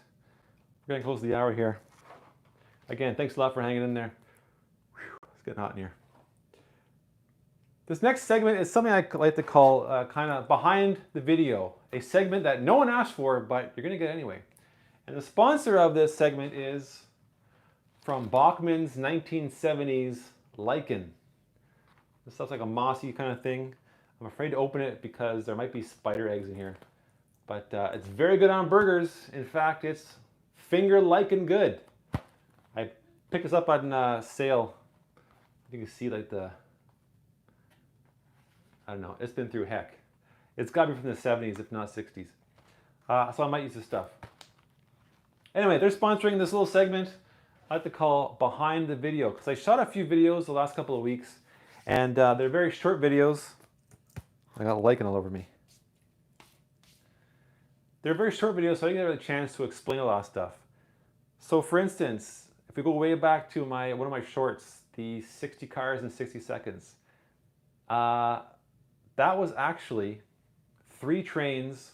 we're getting close to the hour here. Again, thanks a lot for hanging in there. Whew, it's getting hot in here. This next segment is something I like to call kind of behind the video, a segment that no one asked for, but you're going to get anyway. And the sponsor of this segment is from Bachmann's 1970s lichen. This stuff's like a mossy kind of thing. I'm afraid to open it because there might be spider eggs in here. But it's very good on burgers. In fact, it's finger lichen good. I picked this up on sale. You can see like the, I don't know, it's been through heck. It's got to be from the 70s, if not 60s. So I might use this stuff. Anyway, they're sponsoring this little segment I like to call behind the video, because I shot a few videos the last couple of weeks, and they're very short videos. I got lichen all over me. They're very short videos, so I didn't get a chance to explain a lot of stuff. So for instance, if we go way back to one of my shorts, the 60 cars in 60 seconds, that was actually 3 trains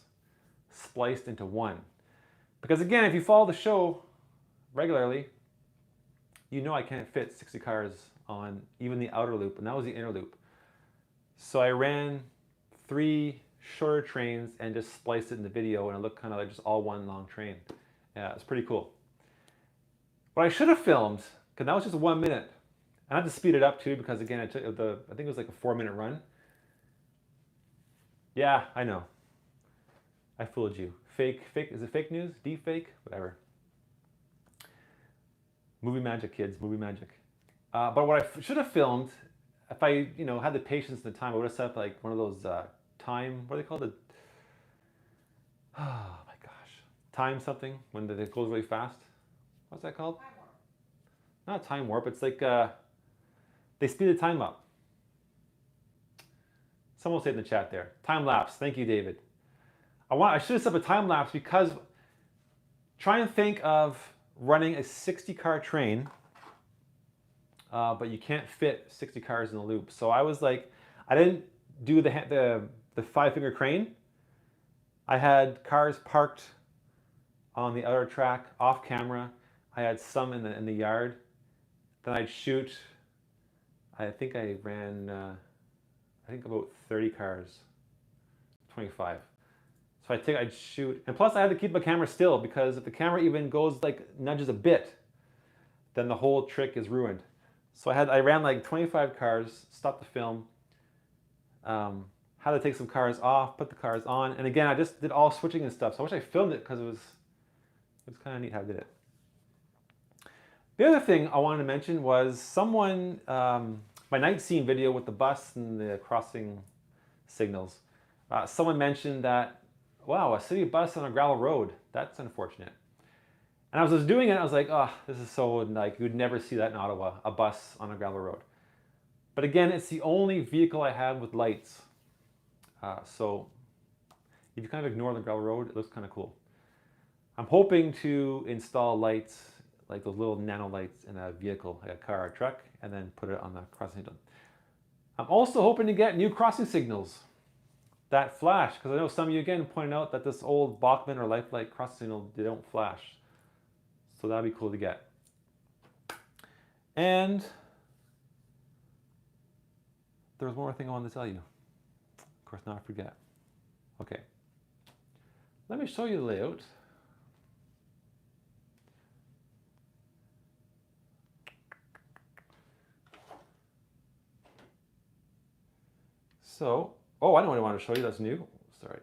spliced into one. Because again, if you follow the show regularly, you know I can't fit 60 cars on even the outer loop, and that was the inner loop. So I ran 3 shorter trains and just spliced it in the video, and it looked kind of like just all one long train. Yeah, it's pretty cool. What I should have filmed, because that was just 1 minute, I had to speed it up too, because again, I think it was like a 4-minute run. Yeah, I know. I fooled you. Fake, is it fake news? Deep fake? Whatever. Movie magic, kids, movie magic. But what I should have filmed, if I had the patience and the time, I would have set up like one of those time, what are they called? Oh my gosh. Time something, when it goes really fast. What's that called? Time warp. Not time warp, it's like they speed the time up. Someone will say it in the chat there. Time lapse. Thank you, David. I should have set up a time lapse, because try and think of running a 60 car train, but you can't fit 60 cars in the loop. So I was like, I didn't do the 5-finger crane. I had cars parked on the other track off camera. I had some in the yard. Then I'd shoot. I think I ran about 30 cars, 25. So I'd shoot, and plus I had to keep my camera still, because if the camera even goes nudges a bit, then the whole trick is ruined. So I ran like 25 cars, stopped the film, had to take some cars off, put the cars on, and again I just did all switching and stuff. So I wish I filmed it, because it was kind of neat how I did it. The other thing I wanted to mention was someone, my night scene video with the bus and the crossing signals. Someone mentioned that, wow, a city bus on a gravel road, that's unfortunate. And as I was doing it, I was like, oh, this is so, like, you would never see that in Ottawa, a bus on a gravel road. But again, it's the only vehicle I have with lights. So if you kind of ignore the gravel road, it looks kind of cool. I'm hoping to install lights, like those little nano lights, in a vehicle, like a car or a truck, and then put it on the crossing signal. I'm also hoping to get new crossing signals that flash, because I know some of you again pointed out that this old Bachmann or Lifelike crossing signal, they don't flash. So that'd be cool to get. And there was one more thing I wanted to tell you. course, now I forget. Okay. Let me show you the layout. So, oh, I know what I want to show you. That's new. Sorry.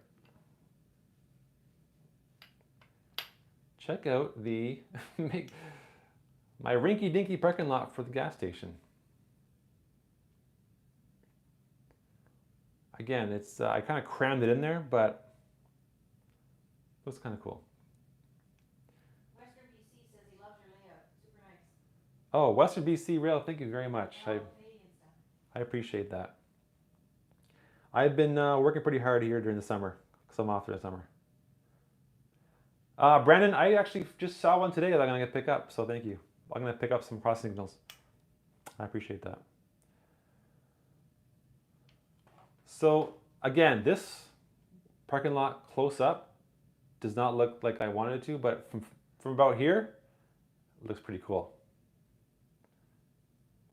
Check out the my rinky-dinky parking lot for the gas station. Again, it's I kind of crammed it in there, but it was kind of cool. Western BC says he loves your layout. Super nice. Oh, Western BC Rail, thank you very much. All Canadian stuff. I appreciate that. I've been working pretty hard here during the summer, because I'm off during the summer. Brandon, I actually just saw one today that I'm going to pick up, so thank you. I'm going to pick up some cross signals. I appreciate that. So again, this parking lot close up does not look like I wanted it to, but from about here, it looks pretty cool.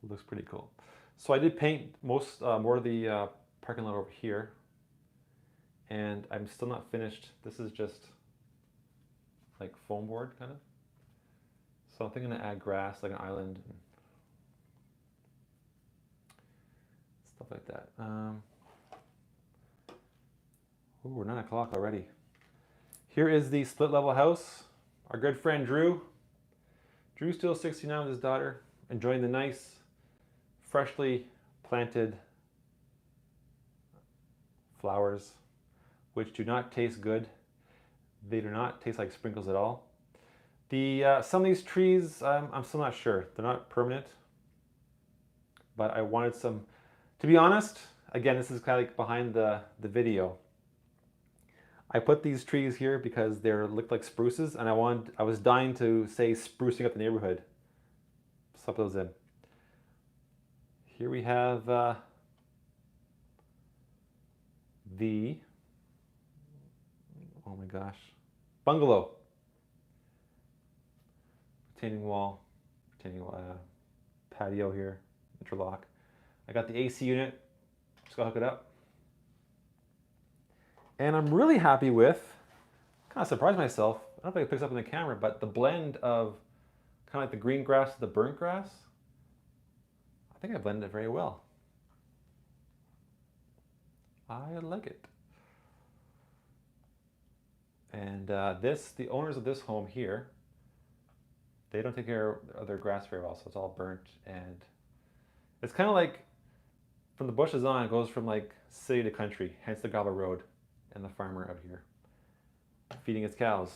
It looks pretty cool. So I did paint more of the parking lot over here, and I'm still not finished. This is just like foam board kind of. So I'm thinking to add grass, like an island, and stuff like that. Ooh, we're 9 o'clock already. Here is the split level house. Our good friend Drew. Drew's still 69 with his daughter, enjoying the nice, freshly planted flowers, which do not taste good. They do not taste like sprinkles at all. Some of these trees, I'm still not sure. They're not permanent, but I wanted some, to be honest, again, this is kind of like behind the video. I put these trees here because they looked like spruces, and I was dying to say sprucing up the neighborhood. Slap those in. Here we have the, oh my gosh, bungalow. Retaining wall, patio here, interlock. I got the AC unit, just gotta hook it up. And I'm really happy with, kind of surprised myself, I don't know if it picks up in the camera, but the blend of kind of like the green grass to the burnt grass, I think I blended it very well. I like it. And the owners of this home here, they don't take care of their grass very well, so it's all burnt, and it's kind of like from the bushes on, it goes from like city to country, hence the gravel road, and the farmer out here feeding his cows.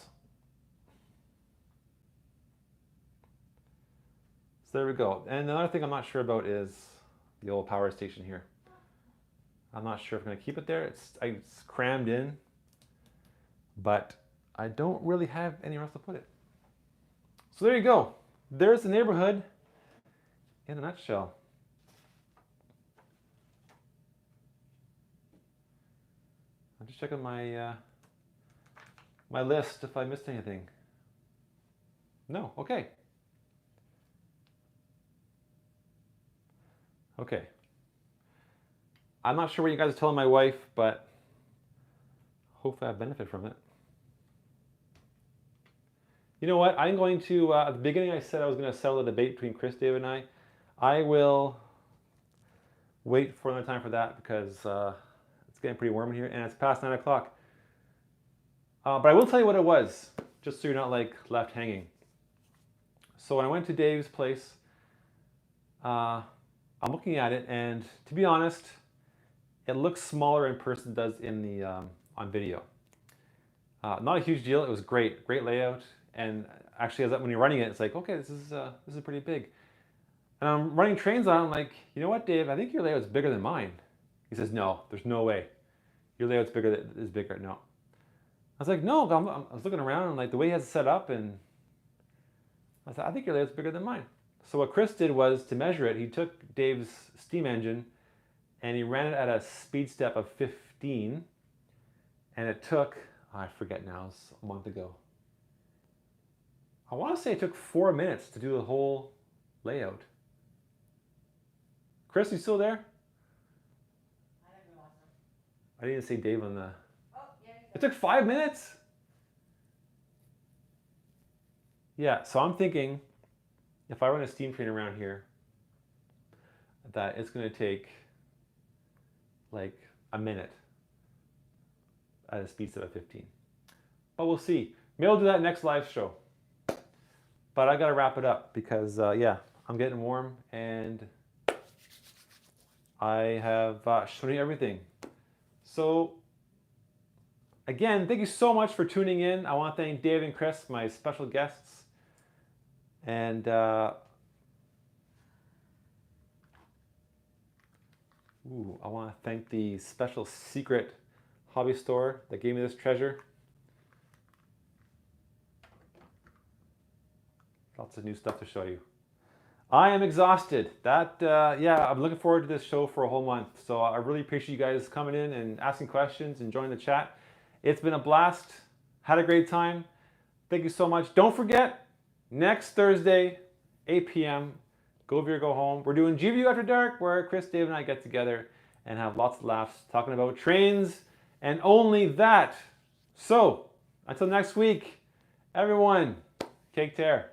So there we go. And another thing I'm not sure about is the old power station here. I'm not sure if I'm going to keep it there. It's crammed in, but I don't really have anywhere else to put it. So there you go. There's the neighborhood in a nutshell. I'm just checking my my list if I missed anything. No, okay. Okay. I'm not sure what you guys are telling my wife, but hopefully I benefit from it. You know what? I'm going to, at the beginning I said I was going to settle the debate between Chris, Dave, and I. I will wait for another time for that because it's getting pretty warm in here and it's past 9 o'clock. But I will tell you what it was, just so you're not like left hanging. So when I went to Dave's place, I'm looking at it, and to be honest, it looks smaller in person than it does in the on video. Not a huge deal. It was great layout, and actually, when you're running it, it's like, okay, this is pretty big. And I'm running trains on it. I'm like, you know what, Dave? I think your layout's bigger than mine. He says, no, there's no way. Your layout's bigger. No. I was like, no. I was looking around, and like the way he has it set up, and I said, I think your layout's bigger than mine. So what Chris did was, to measure it, he took Dave's steam engine and he ran it at a speed step of 15, and it took, I forget now, it was a month ago. I want to say it took 4 minutes to do the whole layout. Chris, you still there? I haven't lost them. I didn't say Dave on the. Oh, yeah, It took 5 minutes? Yeah, so I'm thinking if I run a steam train around here, that it's going to take like a minute at a speed set of 15. But we'll see. Maybe I'll do that next live show. But I got to wrap it up because, yeah, I'm getting warm and I have shown you everything. So, again, thank you so much for tuning in. I want to thank Dave and Chris, my special guests. And I want to thank the special secret hobby store that gave me this treasure. Lots of new stuff to show you. I am exhausted. Yeah, I'm looking forward to this show for a whole month. So I really appreciate you guys coming in and asking questions and joining the chat. It's been a blast. Had a great time. Thank you so much. Don't forget, next Thursday, 8 p.m., Go Veer, Go Home. We're doing GVU After Dark, where Chris, Dave, and I get together and have lots of laughs talking about trains and only that. So, until next week, everyone, take care.